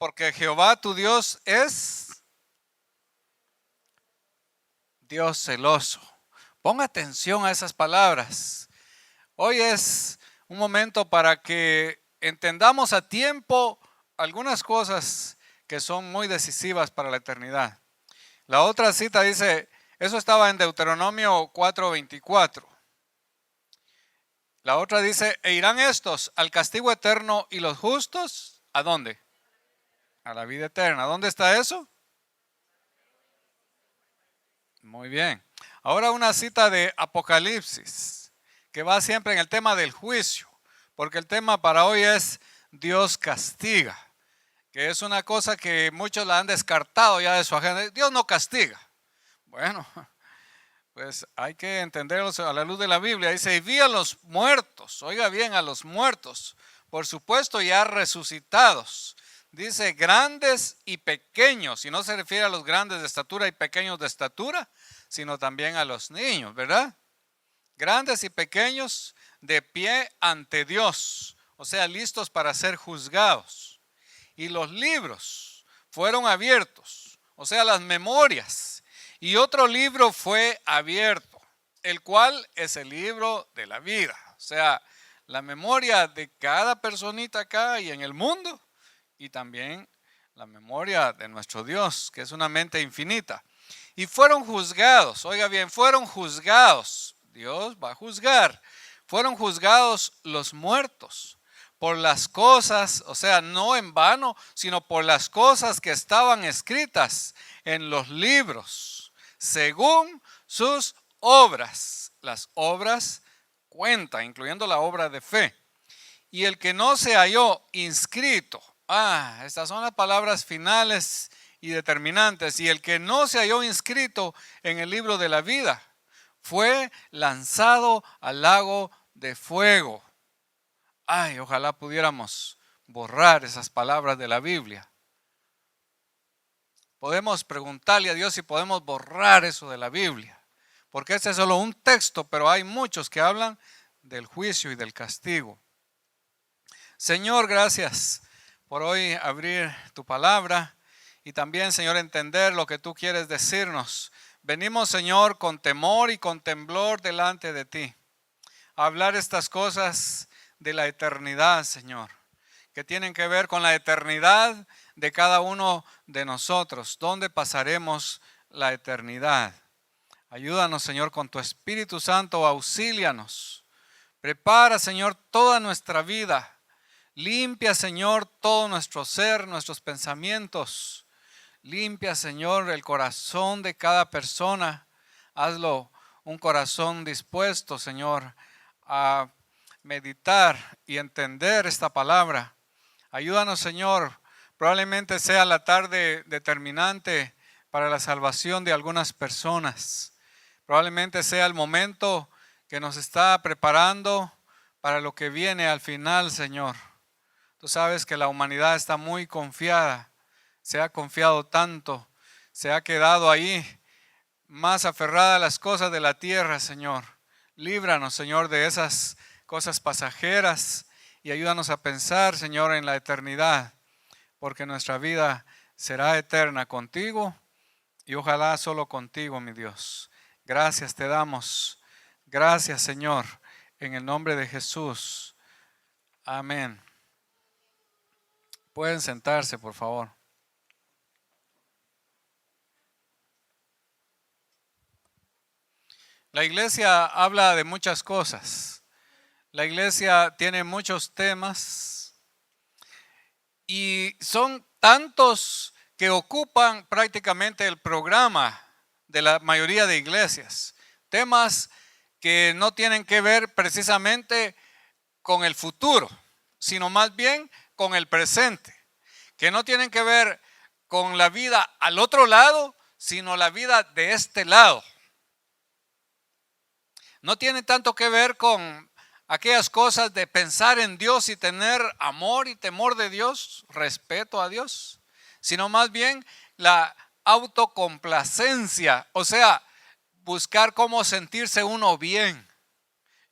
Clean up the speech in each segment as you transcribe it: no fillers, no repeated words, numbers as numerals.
porque Jehová tu Dios es Dios celoso. Ponga atención a esas palabras. Hoy es un momento para que entendamos a tiempo algunas cosas que son muy decisivas para la eternidad. La otra cita dice, eso estaba en Deuteronomio 4:24. La otra dice, e irán estos al castigo eterno y los justos, ¿a dónde? A la vida eterna. ¿Dónde está eso? Muy bien. Ahora una cita de Apocalipsis, que va siempre en el tema del juicio, porque el tema para hoy es Dios castiga, que es una cosa que muchos la han descartado ya de su agenda. Dios no castiga. Bueno, pues hay que entenderlo a la luz de la Biblia. Dice, y vi a los muertos, oiga bien, a los muertos, por supuesto ya resucitados. Dice grandes y pequeños, y no se refiere a los grandes de estatura y pequeños de estatura, sino también a los niños, ¿verdad? Grandes y pequeños de pie ante Dios, o sea, listos para ser juzgados. Y los libros fueron abiertos, o sea, las memorias. Y otro libro fue abierto, el cual es el libro de la vida. O sea, la memoria de cada personita acá y en el mundo. Y también la memoria de nuestro Dios, que es una mente infinita. Y fueron juzgados, oiga bien, fueron juzgados. Dios va a juzgar. Fueron juzgados los muertos por las cosas, o sea, no en vano, sino por las cosas que estaban escritas en los libros, según sus obras. Las obras cuentan, incluyendo la obra de fe. Y el que no se halló inscrito, estas son las palabras finales y determinantes. Y el que no se halló inscrito en el libro de la vida fue lanzado al lago de fuego. Ojalá pudiéramos borrar esas palabras de la Biblia. Podemos preguntarle a Dios si podemos borrar eso de la Biblia, porque este es solo un texto, pero hay muchos que hablan del juicio y del castigo. Señor, gracias por hoy abrir tu palabra y también, Señor, entender lo que tú quieres decirnos. Venimos, Señor, con temor y con temblor delante de ti, a hablar estas cosas de la eternidad, Señor, que tienen que ver con la eternidad de cada uno de nosotros. ¿Dónde pasaremos la eternidad? Ayúdanos, Señor, con tu Espíritu Santo, auxílianos. Prepara, Señor, toda nuestra vida. Limpia, Señor, todo nuestro ser, nuestros pensamientos. Limpia, Señor, el corazón de cada persona. Hazlo un corazón dispuesto, Señor, a meditar y entender esta palabra. Ayúdanos, Señor. Probablemente sea la tarde determinante para la salvación de algunas personas. Probablemente sea el momento que nos está preparando para lo que viene al final, Señor. Tú sabes que la humanidad está muy confiada, se ha confiado tanto, se ha quedado ahí más aferrada a las cosas de la tierra, Señor. Líbranos, Señor, de esas cosas pasajeras y ayúdanos a pensar, Señor, en la eternidad, porque nuestra vida será eterna contigo y ojalá solo contigo, mi Dios. Gracias te damos. Gracias, Señor, en el nombre de Jesús. Amén. Pueden sentarse, por favor. La iglesia habla de muchas cosas. La iglesia tiene muchos temas y son tantos que ocupan prácticamente el programa de la mayoría de iglesias. Temas que no tienen que ver precisamente con el futuro, sino más bien con el presente, que no tienen que ver con la vida al otro lado, sino la vida de este lado. No tiene tanto que ver con aquellas cosas de pensar en Dios y tener amor y temor de Dios, respeto a Dios, sino más bien la autocomplacencia, o sea, buscar cómo sentirse uno bien.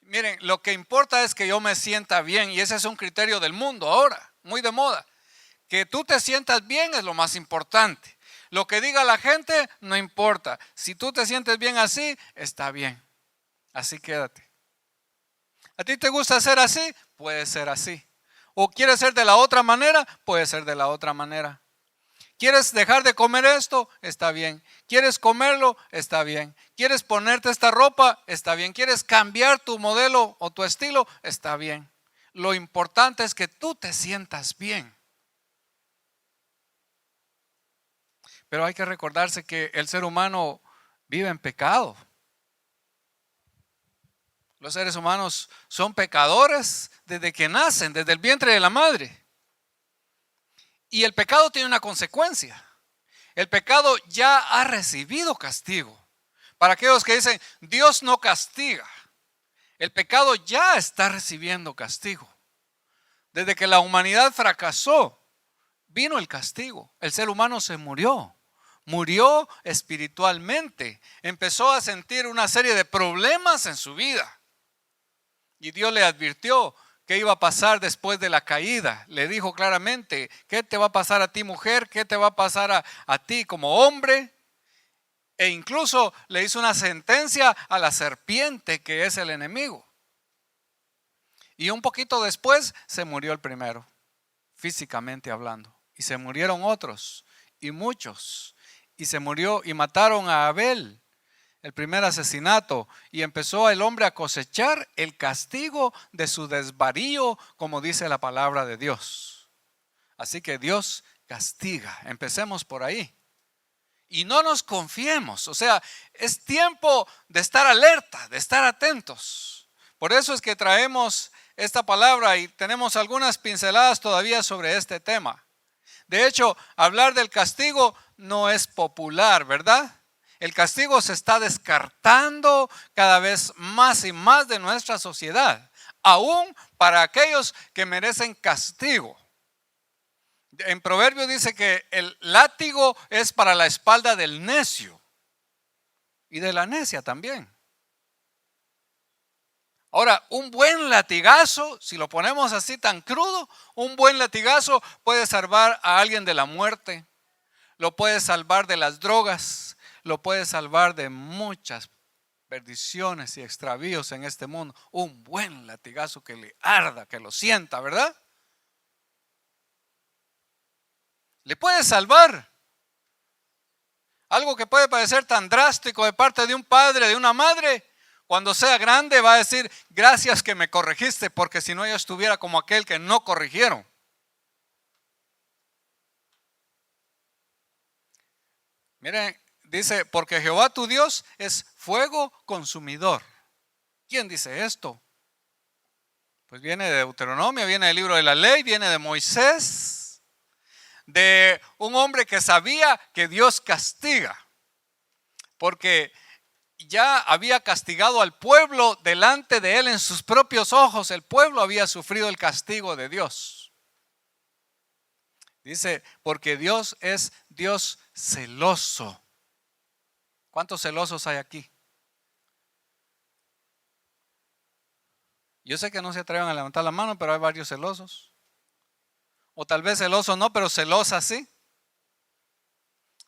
Miren, lo que importa es que yo me sienta bien y ese es un criterio del mundo ahora, muy de moda. Que tú te sientas bien es lo más importante. Lo que diga la gente no importa. Si tú te sientes bien así, está bien. Así quédate. ¿A ti te gusta ser así? Puede ser así. ¿O quieres ser de la otra manera? Puede ser de la otra manera. ¿Quieres dejar de comer esto? Está bien. ¿Quieres comerlo? Está bien. ¿Quieres ponerte esta ropa? Está bien. ¿Quieres cambiar tu modelo o tu estilo? Está bien. Lo importante es que tú te sientas bien. Pero hay que recordarse que el ser humano vive en pecado. Los seres humanos son pecadores desde que nacen, desde el vientre de la madre. Y el pecado tiene una consecuencia. El pecado ya ha recibido castigo. Para aquellos que dicen, Dios no castiga. El pecado ya está recibiendo castigo. Desde que la humanidad fracasó, vino el castigo. El ser humano se murió. Murió espiritualmente. Empezó a sentir una serie de problemas en su vida. Y Dios le advirtió qué iba a pasar después de la caída. Le dijo claramente, ¿qué te va a pasar a ti, mujer? ¿Qué te va a pasar a ti como hombre? E incluso le hizo una sentencia a la serpiente, que es el enemigo. Y un poquito después se murió el primero, físicamente hablando. Y se murieron otros, y muchos. Y se murió y mataron a Abel, el primer asesinato, y empezó el hombre a cosechar el castigo de su desvarío, como dice la palabra de Dios. Así que Dios castiga. Empecemos por ahí. Y no nos confiemos, o sea, es tiempo de estar alerta, de estar atentos. Por eso es que traemos esta palabra y tenemos algunas pinceladas todavía sobre este tema. De hecho, hablar del castigo no es popular, ¿verdad? El castigo se está descartando cada vez más y más de nuestra sociedad, aún para aquellos que merecen castigo. En Proverbios dice que el látigo es para la espalda del necio y de la necia también. Ahora, un buen latigazo, si lo ponemos así tan crudo, un buen latigazo puede salvar a alguien de la muerte, lo puede salvar de las drogas, lo puede salvar de muchas perdiciones y extravíos en este mundo. Un buen latigazo que le arda, que lo sienta, ¿verdad? Le puede salvar. Algo que puede parecer tan drástico de parte de un padre, de una madre, cuando sea grande va a decir, gracias que me corregiste, porque si no yo estuviera como aquel que no corrigieron. Miren, dice, porque Jehová tu Dios es fuego consumidor. ¿Quién dice esto? Pues viene de Deuteronomio, viene del libro de la ley, viene de Moisés, de un hombre que sabía que Dios castiga, porque ya había castigado al pueblo delante de él en sus propios ojos. El pueblo había sufrido el castigo de Dios. Dice, porque Dios es Dios celoso. ¿Cuántos celosos hay aquí? Yo sé que no se atreven a levantar la mano, pero hay varios celosos. O tal vez celoso no, pero celosa sí.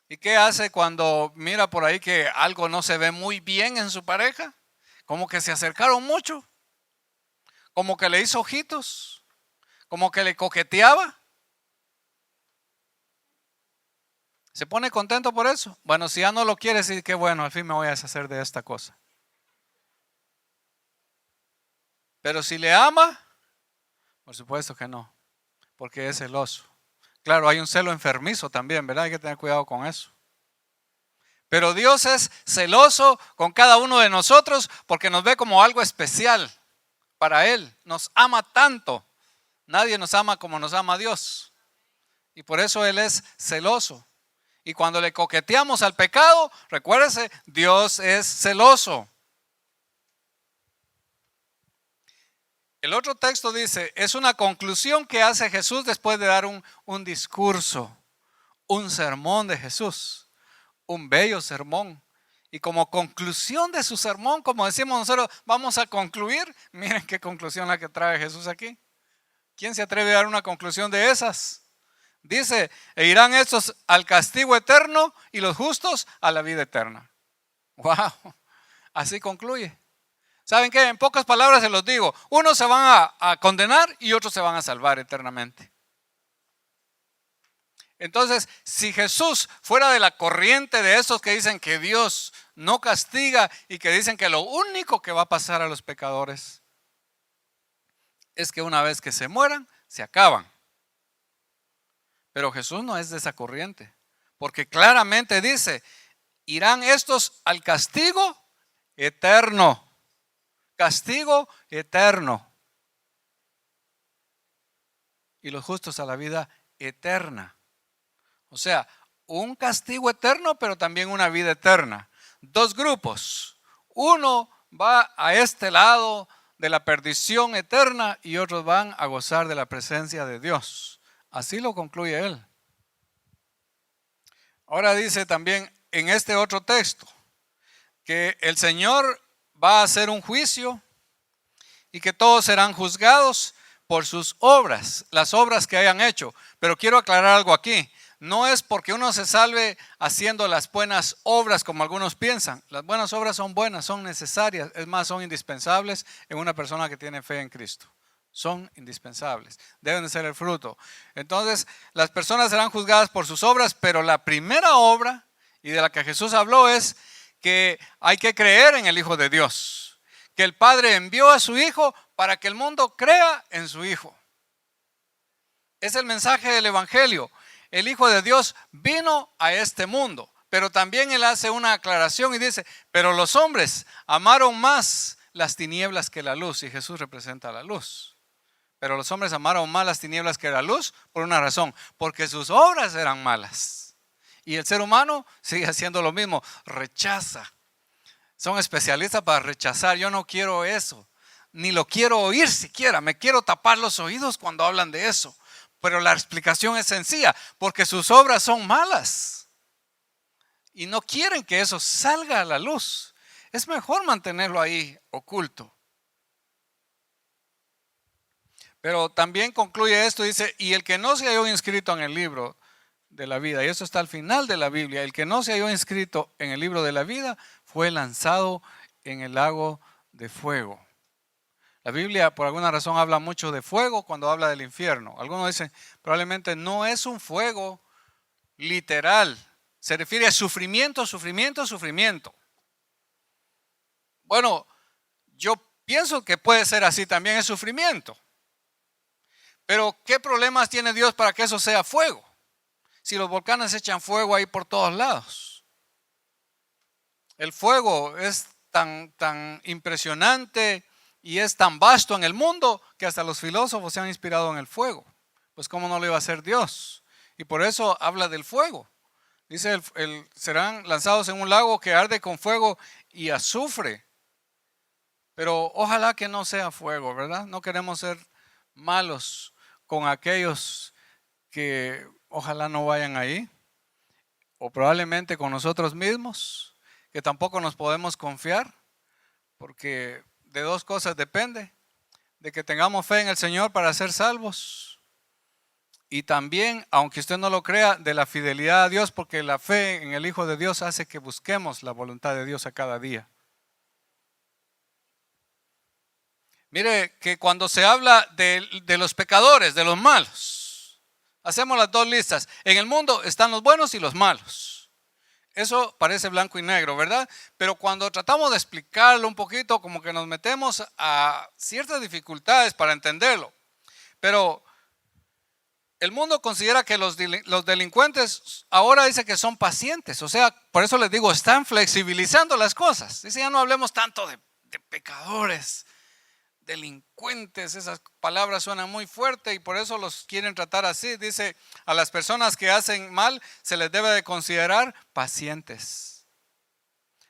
¿Y qué hace cuando mira por ahí que algo no se ve muy bien en su pareja? Como que se acercaron mucho. Como que le hizo ojitos. Como que le coqueteaba. ¿Se pone contento por eso? Bueno, si ya no lo quiere, sí, qué bueno, al fin me voy a deshacer de esta cosa. Pero si le ama, por supuesto que no, porque es celoso. Claro, hay un celo enfermizo también, ¿verdad? Hay que tener cuidado con eso. Pero Dios es celoso con cada uno de nosotros porque nos ve como algo especial para Él. Nos ama tanto. Nadie nos ama como nos ama Dios. Y por eso Él es celoso. Y cuando le coqueteamos al pecado, recuérdese, Dios es celoso. El otro texto dice, es una conclusión que hace Jesús después de dar un discurso, un sermón de Jesús, un bello sermón. Y como conclusión de su sermón, como decimos nosotros, vamos a concluir. Miren qué conclusión la que trae Jesús aquí. ¿Quién se atreve a dar una conclusión de esas? Dice, e irán estos al castigo eterno y los justos a la vida eterna. Wow, así concluye. ¿Saben qué? En pocas palabras se los digo, unos se van a condenar y otros se van a salvar eternamente. Entonces, si Jesús fuera de la corriente de esos que dicen que Dios no castiga y que dicen que lo único que va a pasar a los pecadores es que una vez que se mueran, se acaban. Pero Jesús no es de esa corriente, porque claramente dice, irán estos al castigo eterno. Castigo eterno. Y los justos a la vida eterna. O sea, un castigo eterno, pero también una vida eterna. Dos grupos. Uno va a este lado de la perdición eterna y otros van a gozar de la presencia de Dios. Así lo concluye él. Ahora dice también en este otro texto que el Señor va a hacer un juicio y que todos serán juzgados por sus obras, las obras que hayan hecho. Pero quiero aclarar algo aquí. No es porque uno se salve haciendo las buenas obras como algunos piensan. Las buenas obras son buenas, son necesarias, es más, son indispensables en una persona que tiene fe en Cristo. Son indispensables, deben de ser el fruto. Entonces, las personas serán juzgadas por sus obras, pero la primera obra, y de la que Jesús habló, es que hay que creer en el Hijo de Dios. Que el Padre envió a su Hijo para que el mundo crea en su Hijo. Es el mensaje del Evangelio. El Hijo de Dios vino a este mundo, pero también Él hace una aclaración y dice, pero los hombres amaron más las tinieblas que la luz, y Jesús representa la luz. Pero los hombres amaron más las tinieblas que la luz por una razón, porque sus obras eran malas. Y el ser humano sigue haciendo lo mismo, rechaza. Son especialistas para rechazar. Yo no quiero eso, ni lo quiero oír siquiera. Me quiero tapar los oídos cuando hablan de eso. Pero la explicación es sencilla, porque sus obras son malas. Y no quieren que eso salga a la luz. Es mejor mantenerlo ahí oculto. Pero también concluye esto, dice, y el que no se halló inscrito en el libro de la vida, y eso está al final de la Biblia, el que no se halló inscrito en el libro de la vida fue lanzado en el lago de fuego. La Biblia por alguna razón habla mucho de fuego cuando habla del infierno. Algunos dicen, probablemente no es un fuego literal, se refiere a sufrimiento, sufrimiento, sufrimiento. Bueno, yo pienso que puede ser así, también es sufrimiento. Pero ¿qué problemas tiene Dios para que eso sea fuego? Si los volcanes echan fuego ahí por todos lados. El fuego es tan impresionante y es tan vasto en el mundo que hasta los filósofos se han inspirado en el fuego. Pues ¿cómo no lo iba a hacer Dios? Y por eso habla del fuego. Dice, serán lanzados en un lago que arde con fuego y azufre. Pero ojalá que no sea fuego, ¿verdad? No queremos ser malos con aquellos que ojalá no vayan ahí, o probablemente con nosotros mismos, que tampoco nos podemos confiar, porque de dos cosas depende, de que tengamos fe en el Señor para ser salvos, y también, aunque usted no lo crea, de la fidelidad a Dios, porque la fe en el Hijo de Dios hace que busquemos la voluntad de Dios a cada día. Mire que cuando se habla de los pecadores, de los malos, hacemos las dos listas. En el mundo están los buenos y los malos. Eso parece blanco y negro, ¿verdad? Pero cuando tratamos de explicarlo un poquito, como que nos metemos a ciertas dificultades para entenderlo. Pero el mundo considera que los delincuentes ahora dice que son pacientes. O sea, por eso les digo, están flexibilizando las cosas. Dice, ya no hablemos tanto de pecadores, delincuentes, esas palabras suenan muy fuerte y por eso los quieren tratar así. Dice, a las personas que hacen mal se les debe de considerar pacientes,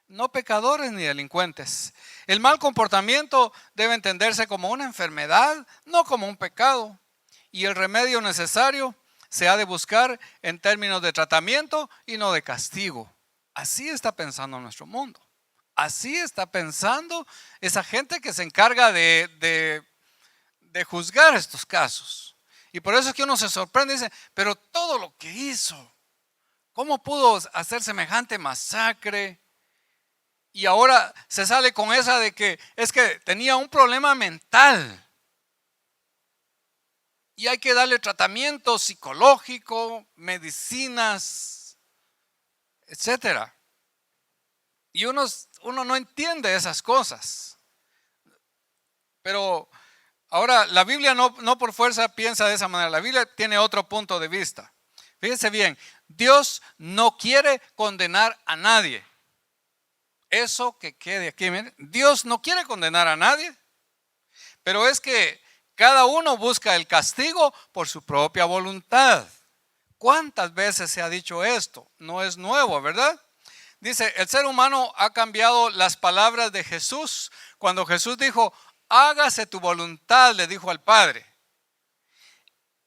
no pecadores ni delincuentes. El mal comportamiento debe entenderse como una enfermedad, no como un pecado, y el remedio necesario se ha de buscar en términos de tratamiento y no de castigo. Así está pensando nuestro mundo. Así está pensando esa gente que se encarga de juzgar estos casos. Y por eso es que uno se sorprende y dice, pero todo lo que hizo, ¿cómo pudo hacer semejante masacre? Y ahora se sale con esa de que es que tenía un problema mental. Y hay que darle tratamiento psicológico, medicinas, etcétera. Y uno no entiende esas cosas. Pero ahora la Biblia no por fuerza piensa de esa manera. La Biblia tiene otro punto de vista. Fíjense bien, Dios no quiere condenar a nadie. Eso que quede aquí, miren, Dios no quiere condenar a nadie. Pero es que cada uno busca el castigo por su propia voluntad. ¿Cuántas veces se ha dicho esto? No es nuevo, ¿verdad? Dice, el ser humano ha cambiado las palabras de Jesús. Cuando Jesús dijo, hágase tu voluntad, le dijo al Padre.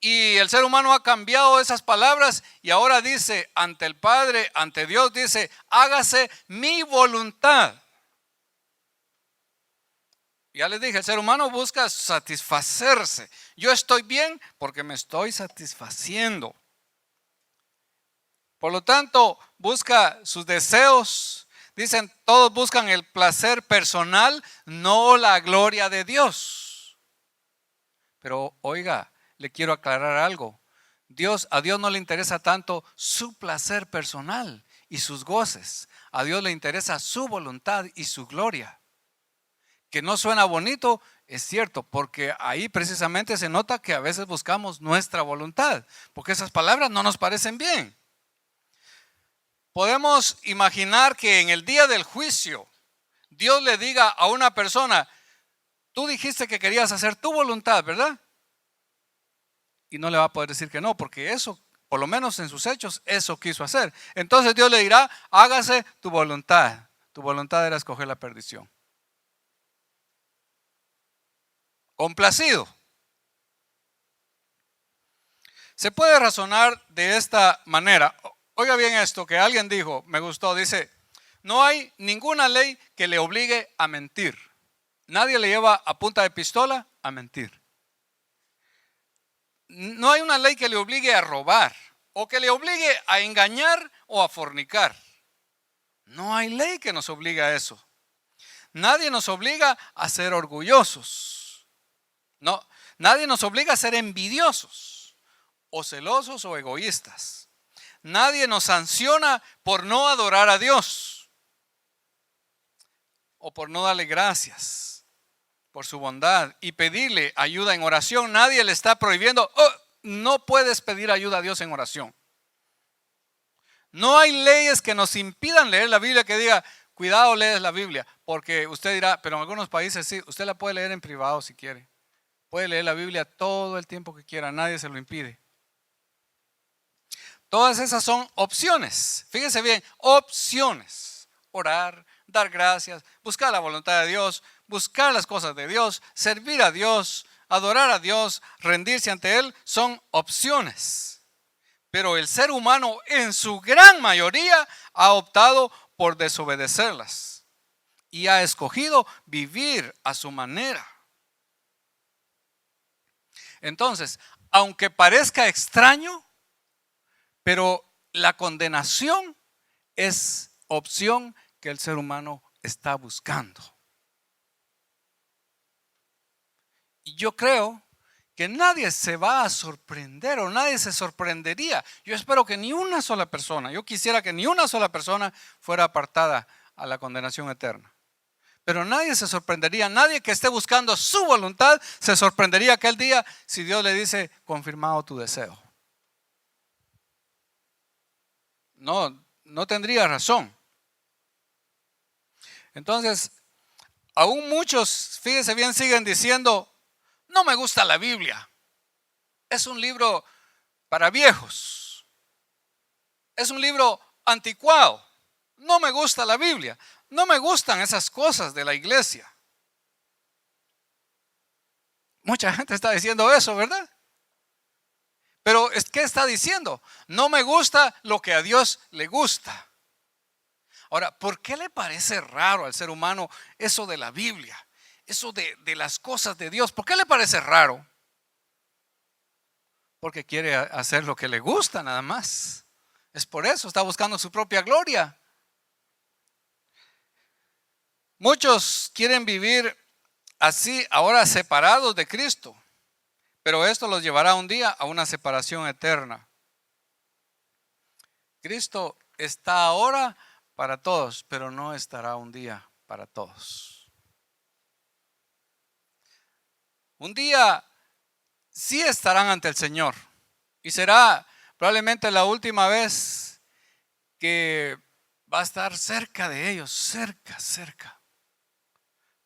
Y el ser humano ha cambiado esas palabras y ahora dice, ante el Padre, ante Dios, dice, hágase mi voluntad. Ya les dije, el ser humano busca satisfacerse. Yo estoy bien porque me estoy satisfaciendo. Por lo tanto, busca sus deseos. Dicen, todos buscan el placer personal, no la gloria de Dios. Pero oiga, le quiero aclarar algo. A Dios no le interesa tanto su placer personal y sus goces. A Dios le interesa su voluntad y su gloria. Que no suena bonito, es cierto, porque ahí precisamente se nota que a veces buscamos nuestra voluntad, porque esas palabras no nos parecen bien. Podemos imaginar que en el día del juicio, Dios le diga a una persona, tú dijiste que querías hacer tu voluntad, ¿verdad? Y no le va a poder decir que no, porque eso, por lo menos en sus hechos, eso quiso hacer. Entonces Dios le dirá, hágase tu voluntad. Tu voluntad era escoger la perdición. Complacido. Se puede razonar de esta manera. Oiga bien esto que alguien dijo, me gustó, dice, no hay ninguna ley que le obligue a mentir. Nadie le lleva a punta de pistola a mentir. No hay una ley que le obligue a robar o que le obligue a engañar o a fornicar. No hay ley que nos obligue a eso. Nadie nos obliga a ser orgullosos. No, nadie nos obliga a ser envidiosos o celosos o egoístas. Nadie nos sanciona por no adorar a Dios o por no darle gracias por su bondad y pedirle ayuda en oración. Nadie le está prohibiendo, no puedes pedir ayuda a Dios en oración. No hay leyes que nos impidan leer la Biblia que diga, cuidado, lees la Biblia, porque usted dirá, pero en algunos países sí, usted la puede leer en privado si quiere. Puede leer la Biblia todo el tiempo que quiera, nadie se lo impide. Todas esas son opciones. Fíjense bien, opciones. Orar, dar gracias, buscar la voluntad de Dios, buscar las cosas de Dios, servir a Dios, adorar a Dios, rendirse ante Él, son opciones. Pero el ser humano en su gran mayoría ha optado por desobedecerlas y ha escogido vivir a su manera. Entonces, aunque parezca extraño, pero la condenación es opción que el ser humano está buscando. Y yo creo que nadie se va a sorprender o nadie se sorprendería. Yo espero que ni una sola persona, yo quisiera que ni una sola persona fuera apartada a la condenación eterna. Pero nadie se sorprendería, nadie que esté buscando su voluntad se sorprendería aquel día si Dios le dice, confirmado tu deseo. No tendría razón. Entonces, aún muchos, fíjense bien, siguen diciendo, no me gusta la Biblia. Es un libro para viejos. Es un libro anticuado. No me gusta la Biblia. No me gustan esas cosas de la iglesia. Mucha gente está diciendo eso, ¿verdad? Pero ¿qué está diciendo? No me gusta lo que a Dios le gusta. Ahora, ¿por qué le parece raro al ser humano eso de la Biblia? Eso de las cosas de Dios. ¿Por qué le parece raro? porque quiere hacer lo que le gusta nada más. Es por eso, está buscando su propia gloria. Muchos quieren vivir así, ahora separados de Cristo, pero esto los llevará un día a una separación eterna. Cristo está ahora para todos, pero no estará un día para todos. Un día sí estarán ante el Señor y será probablemente la última vez que va a estar cerca de ellos, cerca,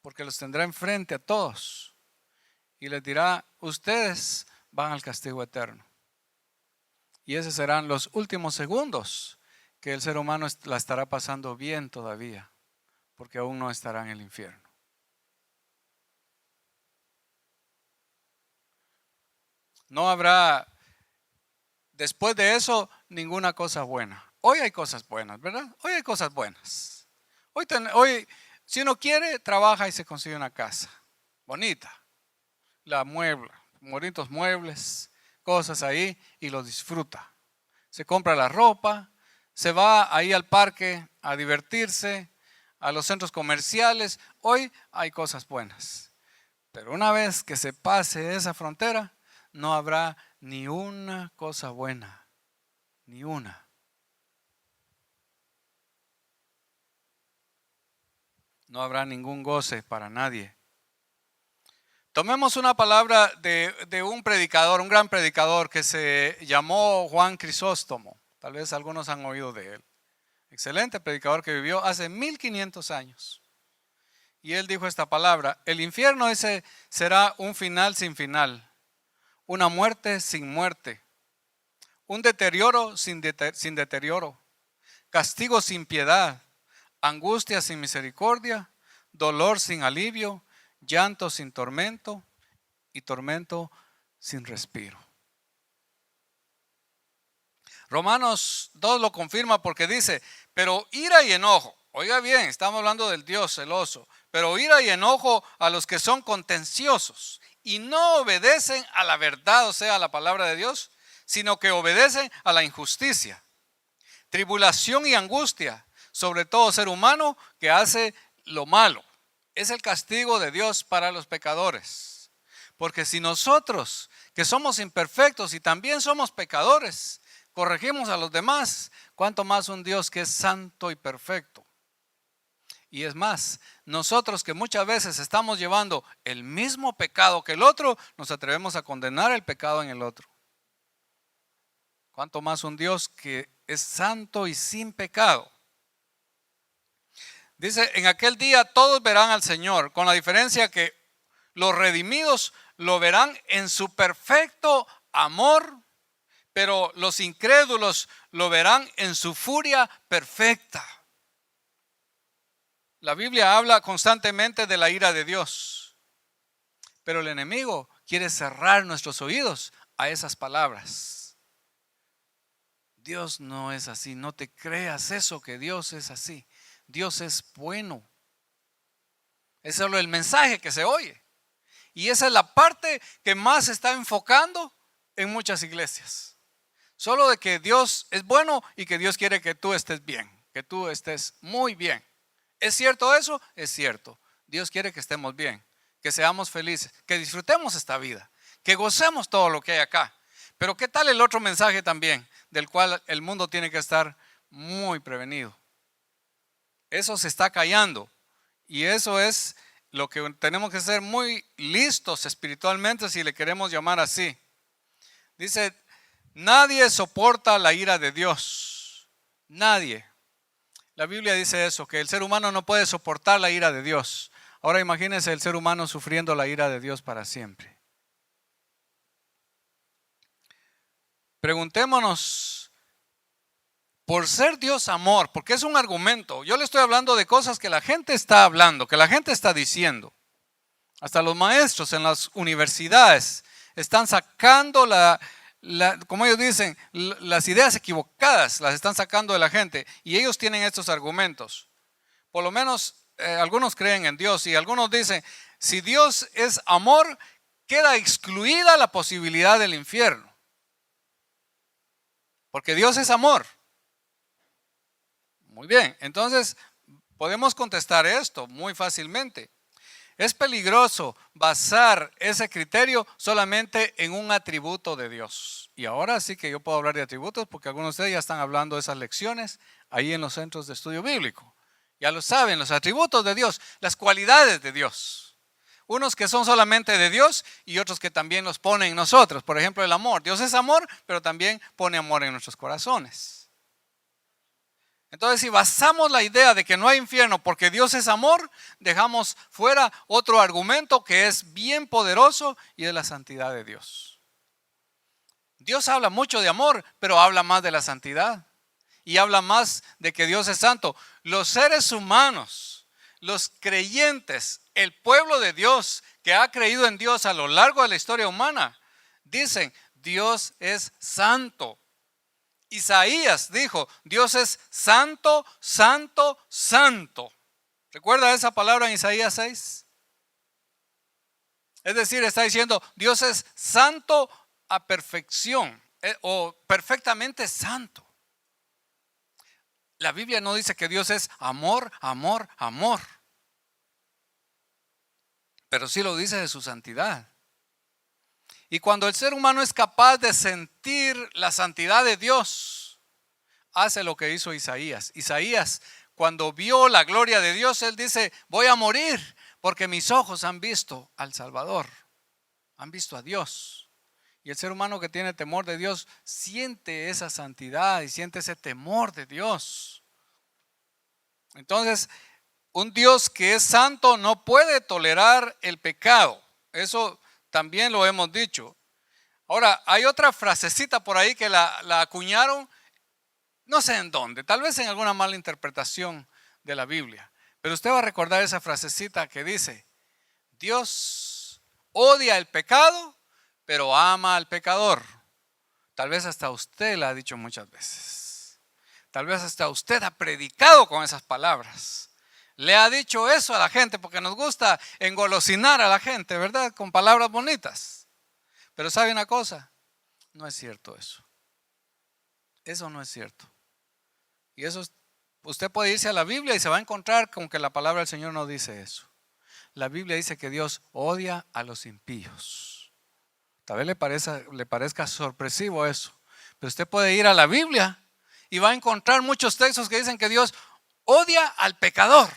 porque los tendrá enfrente a todos y les dirá: ustedes van al castigo eterno. Y esos serán los últimos segundos que el ser humano la estará pasando bien todavía, porque aún no estará en el infierno. No habrá después de eso ninguna cosa buena. Hoy hay cosas buenas, ¿verdad? Hoy hay cosas buenas. Hoy si uno quiere, trabaja y se consigue una casa bonita. La muebla, bonitos muebles, cosas ahí, y los disfruta. Se compra la ropa, se va ahí al parque a divertirse, a los centros comerciales. Hoy hay cosas buenas. Pero una vez que se pase esa frontera, no habrá ni una cosa buena, ni una. No habrá ningún goce para nadie. Tomemos una palabra de un predicador, un gran predicador que se llamó Juan Crisóstomo. Tal vez algunos han oído de él. Excelente predicador que vivió hace 1500 años. Y él dijo esta palabra: el infierno ese será un final sin final, una muerte sin muerte, un deterioro sin deterioro, castigo sin piedad, angustia sin misericordia, dolor sin alivio, llanto sin tormento y tormento sin respiro. Romanos 2 lo confirma porque dice: pero ira y enojo, oiga bien, estamos hablando del Dios celoso, pero ira y enojo a los que son contenciosos y no obedecen a la verdad, o sea, a la palabra de Dios, sino que obedecen a la injusticia. Tribulación y angustia sobre todo ser humano que hace lo malo. Es el castigo de Dios para los pecadores. Porque si nosotros, que somos imperfectos y también somos pecadores, corregimos a los demás, ¿cuánto más un Dios que es santo y perfecto? Y es más, nosotros que muchas veces estamos llevando el mismo pecado que el otro, nos atrevemos a condenar el pecado en el otro. ¿Cuánto más un Dios que es santo y sin pecado? Dice: en aquel día todos verán al Señor, con la diferencia que los redimidos lo verán en su perfecto amor, pero los incrédulos lo verán en su furia perfecta. La Biblia habla constantemente de la ira de Dios, pero el enemigo quiere cerrar nuestros oídos a esas palabras. Dios no es así, no te creas eso que Dios es así. Dios es bueno. Es solo el mensaje que se oye. Y esa es la parte que más se está enfocando en muchas iglesias. Solo de que Dios es bueno y que Dios quiere que tú estés bien, que tú estés muy bien. ¿Es cierto eso? Es cierto. Dios quiere que estemos bien, que seamos felices, que disfrutemos esta vida, que gocemos todo lo que hay acá. Pero ¿qué tal el otro mensaje también, del cual el mundo tiene que estar muy prevenido? Eso se está callando, y eso es lo que tenemos que ser muy listos espiritualmente, si le queremos llamar así. Dice: nadie soporta la ira de Dios. Nadie. La Biblia dice eso, que el ser humano no puede soportar la ira de Dios. Ahora imagínense el ser humano sufriendo la ira de Dios para siempre. Preguntémonos, por ser Dios amor, porque es un argumento. Yo le estoy hablando de cosas que la gente está hablando, que la gente está diciendo. Hasta los maestros en las universidades están sacando como ellos dicen, las ideas equivocadas las están sacando de la gente, y ellos tienen estos argumentos. Por lo menos algunos creen en Dios, y algunos dicen: si Dios es amor, queda excluida la posibilidad del infierno. Porque Dios es amor. Muy bien, entonces podemos contestar esto muy fácilmente. Es peligroso basar ese criterio solamente en un atributo de Dios. Y ahora sí que yo puedo hablar de atributos porque algunos de ustedes ya están hablando de esas lecciones ahí en los centros de estudio bíblico. Ya lo saben, los atributos de Dios, las cualidades de Dios. Unos que son solamente de Dios y otros que también los pone en nosotros. Por ejemplo, el amor. Dios es amor, pero también pone amor en nuestros corazones. Entonces, si basamos la idea de que no hay infierno porque Dios es amor, dejamos fuera otro argumento que es bien poderoso y es la santidad de Dios. Dios habla mucho de amor, pero habla más de la santidad y habla más de que Dios es santo. Los seres humanos, los creyentes, el pueblo de Dios que ha creído en Dios a lo largo de la historia humana, dicen, Dios es santo. Isaías dijo, Dios es santo, santo, santo. ¿Recuerda esa palabra en Isaías 6? Es decir, está diciendo, Dios es santo a perfección o perfectamente santo. La Biblia no dice que Dios es amor, amor, amor. Pero sí lo dice de su santidad. Y cuando el ser humano es capaz de sentir la santidad de Dios, hace lo que hizo Isaías. Isaías, cuando vio la gloria de Dios, él dice, voy a morir porque mis ojos han visto al Salvador, han visto a Dios. Y el ser humano que tiene temor de Dios siente esa santidad y siente ese temor de Dios. Entonces, un Dios que es santo no puede tolerar el pecado. Eso también lo hemos dicho. Ahora, hay otra frasecita por ahí que la acuñaron, no sé en dónde, tal vez en alguna mala interpretación de la Biblia. Pero usted va a recordar esa frasecita que dice, Dios odia el pecado, pero ama al pecador. Tal vez hasta usted la ha dicho muchas veces. Tal vez hasta usted ha predicado con esas palabras. Le ha dicho eso a la gente porque nos gusta engolosinar a la gente, ¿verdad? Con palabras bonitas. Pero ¿sabe una cosa? No es cierto eso. Eso no es cierto. Y eso, usted puede irse a la Biblia y se va a encontrar con que la palabra del Señor no dice eso. La Biblia dice que Dios odia a los impíos. Tal vez le parezca sorpresivo eso. Pero usted puede ir a la Biblia y va a encontrar muchos textos que dicen que Dios odia al pecador.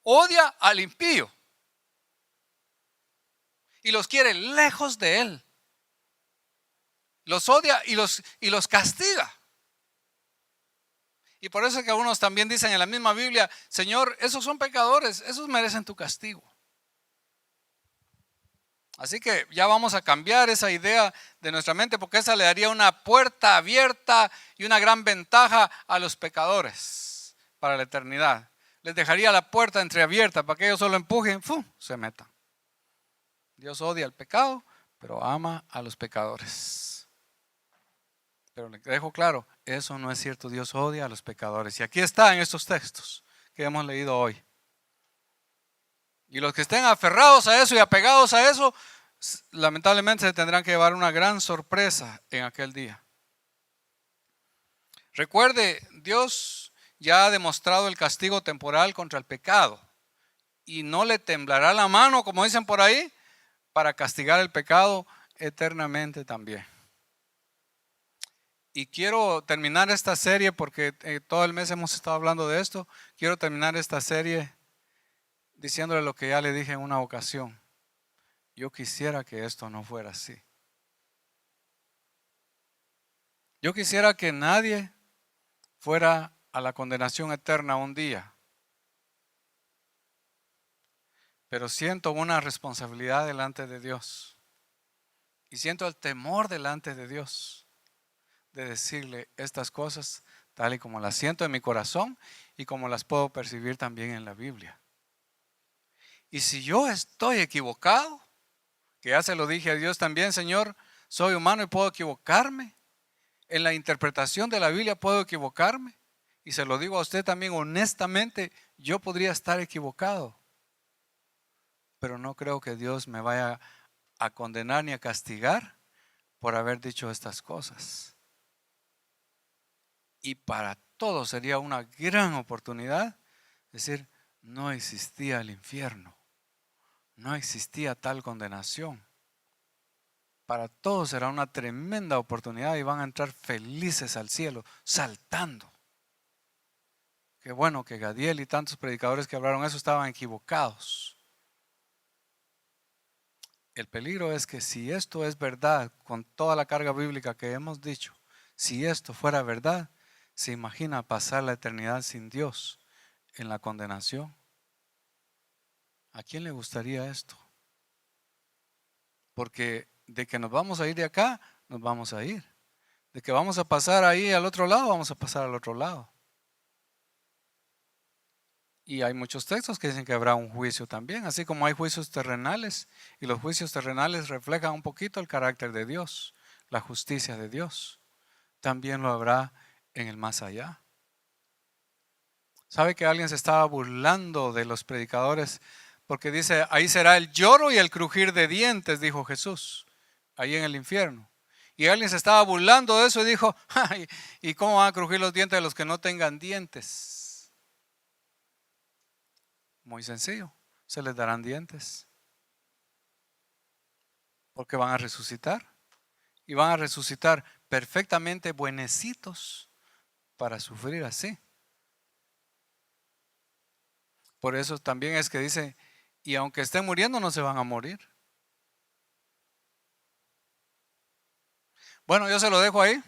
Odia al impío. Y los quiere lejos de Él. Los odia y los castiga. Y por eso es que algunos también dicen en la misma Biblia, Señor, esos son pecadores, esos merecen tu castigo. Así que ya vamos a cambiar esa idea de nuestra mente porque esa le daría una puerta abierta y una gran ventaja a los pecadores para la eternidad. Les dejaría la puerta entreabierta para que ellos solo empujen, ¡fum!, se metan. Dios odia el pecado, pero ama a los pecadores. Pero le dejo claro, eso no es cierto. Dios odia a los pecadores. Y aquí está en estos textos que hemos leído hoy. Y los que estén aferrados a eso y apegados a eso, lamentablemente se tendrán que llevar una gran sorpresa en aquel día. Recuerde, Dios ya ha demostrado el castigo temporal contra el pecado. Y no le temblará la mano, como dicen por ahí, para castigar el pecado eternamente también. Y quiero terminar esta serie porque todo el mes hemos estado hablando de esto. Quiero terminar esta serie diciéndole lo que ya le dije en una ocasión. Yo quisiera que esto no fuera así. Yo quisiera que nadie fuera a la condenación eterna un día. Pero siento una responsabilidad delante de Dios. Y siento el temor delante de Dios de decirle estas cosas tal y como las siento en mi corazón y como las puedo percibir también en la Biblia. Y si yo estoy equivocado, que ya se lo dije a Dios también, Señor, soy humano y puedo equivocarme. En la interpretación de la Biblia puedo equivocarme. Y se lo digo a usted también honestamente, yo podría estar equivocado. Pero no creo que Dios me vaya a condenar ni a castigar por haber dicho estas cosas. Y para todos sería una gran oportunidad decir, no existía el infierno, no existía tal condenación. Para todos será una tremenda oportunidad y van a entrar felices al cielo, saltando. Qué bueno que Gadiel y tantos predicadores que hablaron eso estaban equivocados. El peligro es que si esto es verdad, con toda la carga bíblica que hemos dicho, si esto fuera verdad, ¿se imagina pasar la eternidad sin Dios en la condenación? ¿A quién le gustaría esto? Porque de que nos vamos a ir de acá, nos vamos a ir. De que vamos a pasar ahí al otro lado, vamos a pasar al otro lado. Y hay muchos textos que dicen que habrá un juicio también, así como hay juicios terrenales. Y los juicios terrenales reflejan un poquito el carácter de Dios, la justicia de Dios. También lo habrá en el más allá. ¿Sabe que alguien se estaba burlando de los predicadores? Porque dice, ahí será el lloro y el crujir de dientes, dijo Jesús, ahí en el infierno. Y alguien se estaba burlando de eso y dijo, ay, ¿y cómo van a crujir los dientes de los que no tengan dientes? Muy sencillo, se les darán dientes. Porque van a resucitar. Y van a resucitar perfectamente buenecitos para sufrir así. Por eso también es que dice, y aunque estén muriendo no se van a morir. Bueno, yo se lo dejo ahí.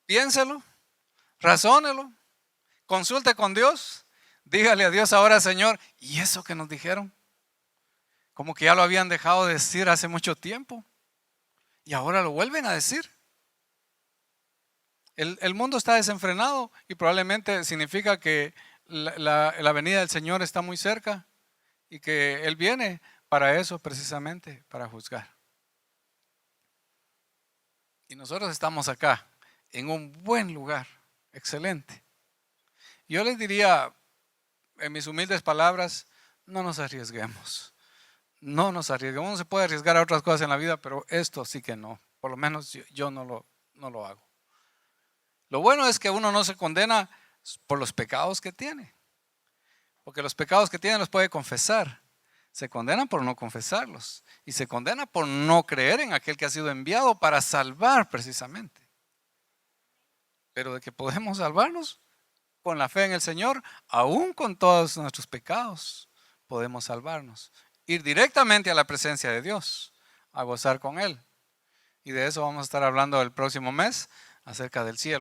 Piénselo, razónelo, consulte con Dios. Dígale a Dios ahora, Señor, ¿y eso que nos dijeron? Como que ya lo habían dejado de decir hace mucho tiempo. Y ahora lo vuelven a decir. El mundo está desenfrenado y probablemente significa que la venida del Señor está muy cerca y que Él viene para eso precisamente, para juzgar. Y nosotros estamos acá, en un buen lugar, excelente. Yo les diría, en mis humildes palabras, no nos arriesguemos. No nos arriesguemos. Uno se puede arriesgar a otras cosas en la vida, pero esto sí que no. Por lo menos yo no lo hago. Lo bueno es que uno no se condena por los pecados que tiene. Porque los pecados que tiene los puede confesar. Se condenan por no confesarlos. Y se condena por no creer en aquel que ha sido enviado para salvar precisamente. Pero de que podemos salvarnos con la fe en el Señor, aún con todos nuestros pecados, podemos salvarnos. Ir directamente a la presencia de Dios, a gozar con Él. Y de eso vamos a estar hablando el próximo mes, acerca del cielo.